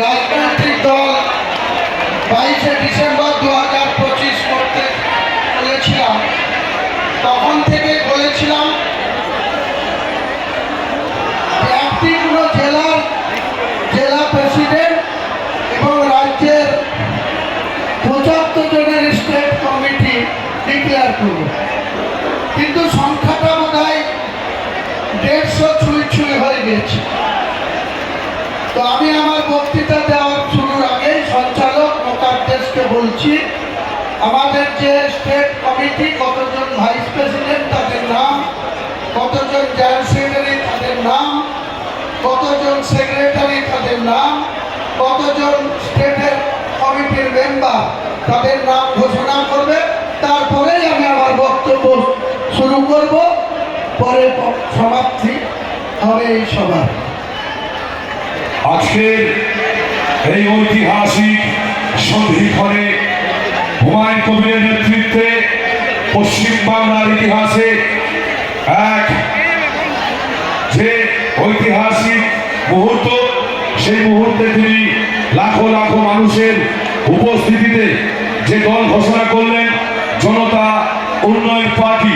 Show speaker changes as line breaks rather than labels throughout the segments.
রাজনৈতিক দল 22শে ডিসেম্বর 2025 করতে বলেছিলাম, তখন থেকে বলেছিলাম একটিগুলো জেলা প্রেসিডেন্ট এবং রাজ্যের 75 জনের স্টেট কমিটি ডিক্লেয়ার করব, কিন্তু সংখ্যাটা বোধ হয় 150 ছুঁই হয়ে গেছে। তো আমি আমার বক্তৃতা দেওয়ার শুরুর আগে সঞ্চালক মোকাদ্দেসকে বলছি, আমাদের যে স্টেট কমিটি, কতজন ভাইস প্রেসিডেন্ট তাদের নাম, কতজন জয়েন্ট সেক্রেটারি তাদের নাম, কতজন সেক্রেটারি তাদের নাম, কতজন স্টেটের কমিটির মেম্বার তাদের নাম ঘোষণা করবে, তারপরেই আমি আমার বক্তব্য শুরু করব, পরে সমাপ্তি হবে এই সভা।
আজকের এই ঐতিহাসিক সন্ধিক্ষণে হুমায়ুন কবিরের নেতৃত্বে পশ্চিমবাংলার ইতিহাসে এক যে ঐতিহাসিক মুহূর্ত, সেই মুহূর্তে তিনি লাখো লাখো মানুষের উপস্থিতিতে যে দল ঘোষণা করলেন জনতা উন্নয়ন পার্টি,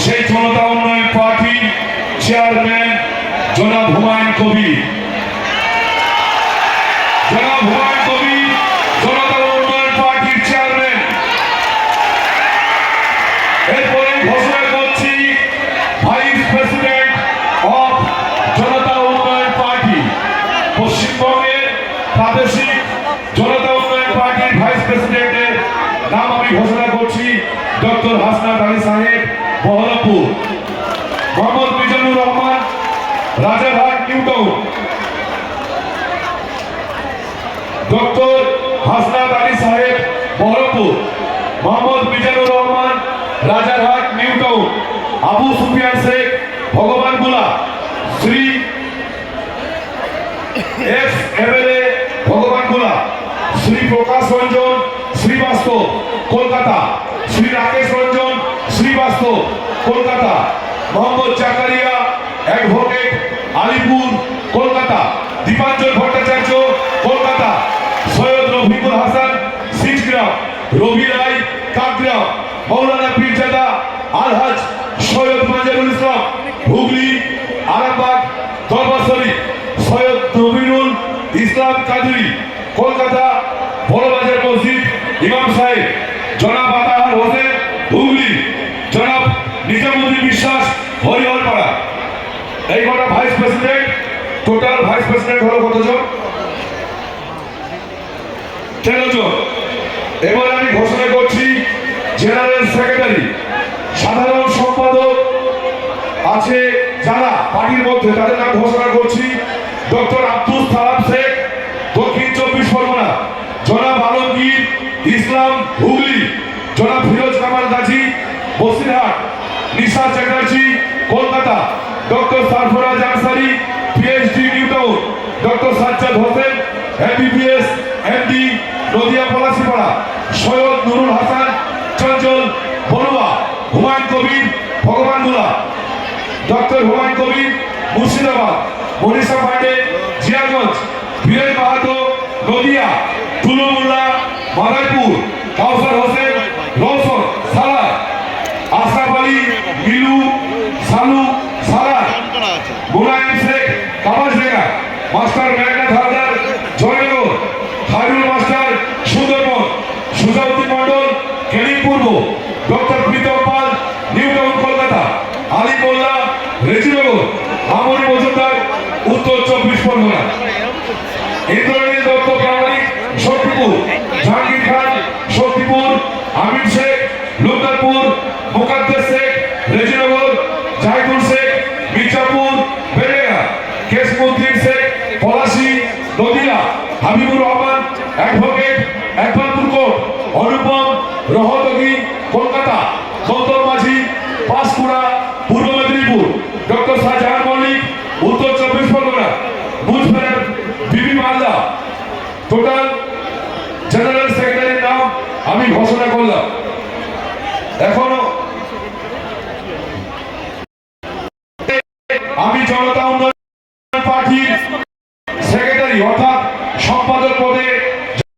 সেই জনতা উন্নয়ন পার্টির চেয়ারম্যান জনাব হুমায়ুন কবির। জনাব হুমায়ুন কবির জনতা উন্নয়ন পার্টির চেয়ারম্যান। এরপরে ঘোষণা করছি ভাইস প্রেসিডেন্ট অফ জনতা উন্নয়ন পার্টি, পশ্চিমবঙ্গের প্রাদেশিক জনতা উন্নয়ন পার্টির ভাইস প্রেসিডেন্টের নাম আমি ঘোষণা করছি doctor Hasnat Ali Saheb, Baharampur. Mohammad Mizanur Rahman, Rajarhat, New Town. Doctor Hasnat Ali Saheb, Baharampur. Mohammad Mizanur Rahman, Rajarhat, New Town. Abu Sufiyan Sheikh, Bhagwangola. Shri S MLA, Bhagwangola. Shri Prakash Ranjan Srivastava, Kolkata. Shri Rakesh Ranjan Srivastava, Kolkata. Mohammad Zakaria, advocate, Alipur, Kolkata. Dipanjan Bhattacharya, Kolkata. Syed Rafiqul Hasan, Sijgram. Rabi Roy, Kakgram. Maulana Pirzada Alhaj Syed মাজেরুল ইসলাম, হুগলি, আরামবাগ, দরবার শরীফ। সৈয়দ নবীনুল ইসলাম কাদরি, কলকাতা, বড়বাজার মসজিদ ইমাম সাহেব। জনাব আতাহার হোসেন, হুগলি। জনাব নিজামুদ্দিন বিশ্বাস, হরিহরপাড়া। এই কটা vice president. Total vice president হলো কতজন? 13 জন। এবার আমি ঘোষণা করছি জেনারেল সেক্রেটারি, সাধারণ সম্পাদক আছে যারা পার্টির মধ্যে, তাদের নাম ঘোষণা করছি ডক্টর আব্দুল সালাম শেখ, দক্ষিণ 24 পরগনা। জনাব Alamgir Islam, Hooghly. Janab Firoz Kamal Gazi, Basirhat. Nisha Chatterjee, Kolkata. Doctor Sarfaraz Ansari, PhD, New Town. Doctor Sajjad Hossain, MBBS, MD, Nadia, Palashipara. Syed Nurul Hasan Chanchal, Barua. Humayun Kabir, Bhagwangola. Doctor Humayun Kabir, Murshidabad. Manisha Pandey, Jiaganj. Biren Bahadur, Nadia. Tulu Molla, Madarpur. Kausar Hossain, Roshan, Salar. Ashraf Ali, Milu, Salu, Salar. Mulayam Sheikh, Kamardanga. Master Meghnath Haldar, Joynagar. Khairul master, Sundarban. Sujauddin Mondal, Canning Purba. Doctor Pritam পাল, New Town, Kolkata. Ali Molla, Rejinagar. Amri Majumdar, Uttar 24 Parganas. Indranil Dutta Pramanik, Shaktipur. Jahangir Khan, Shaktipur. Amin Sheikh, Lukdarpur. Mukaddes Sheikh, Rejinagar. Zahidul Sheikh, Mirzapur, Bereya. Kesmuddin Sheikh, Palashi, Nadia. Habibur Rahman, advocate, Ekbarpur court. Anupam, Rohatgi, Kolkata. Gautam Majhi, Panskura, পূর্ব মেদিনীপুর। ডক্টর শাহজাহান মল্লিক, উত্তর 24 পরগনা। মুজফের বিবি মালদা। টোটাল জেনারেল সেক্রেটারির নাম আমি ঘোষণা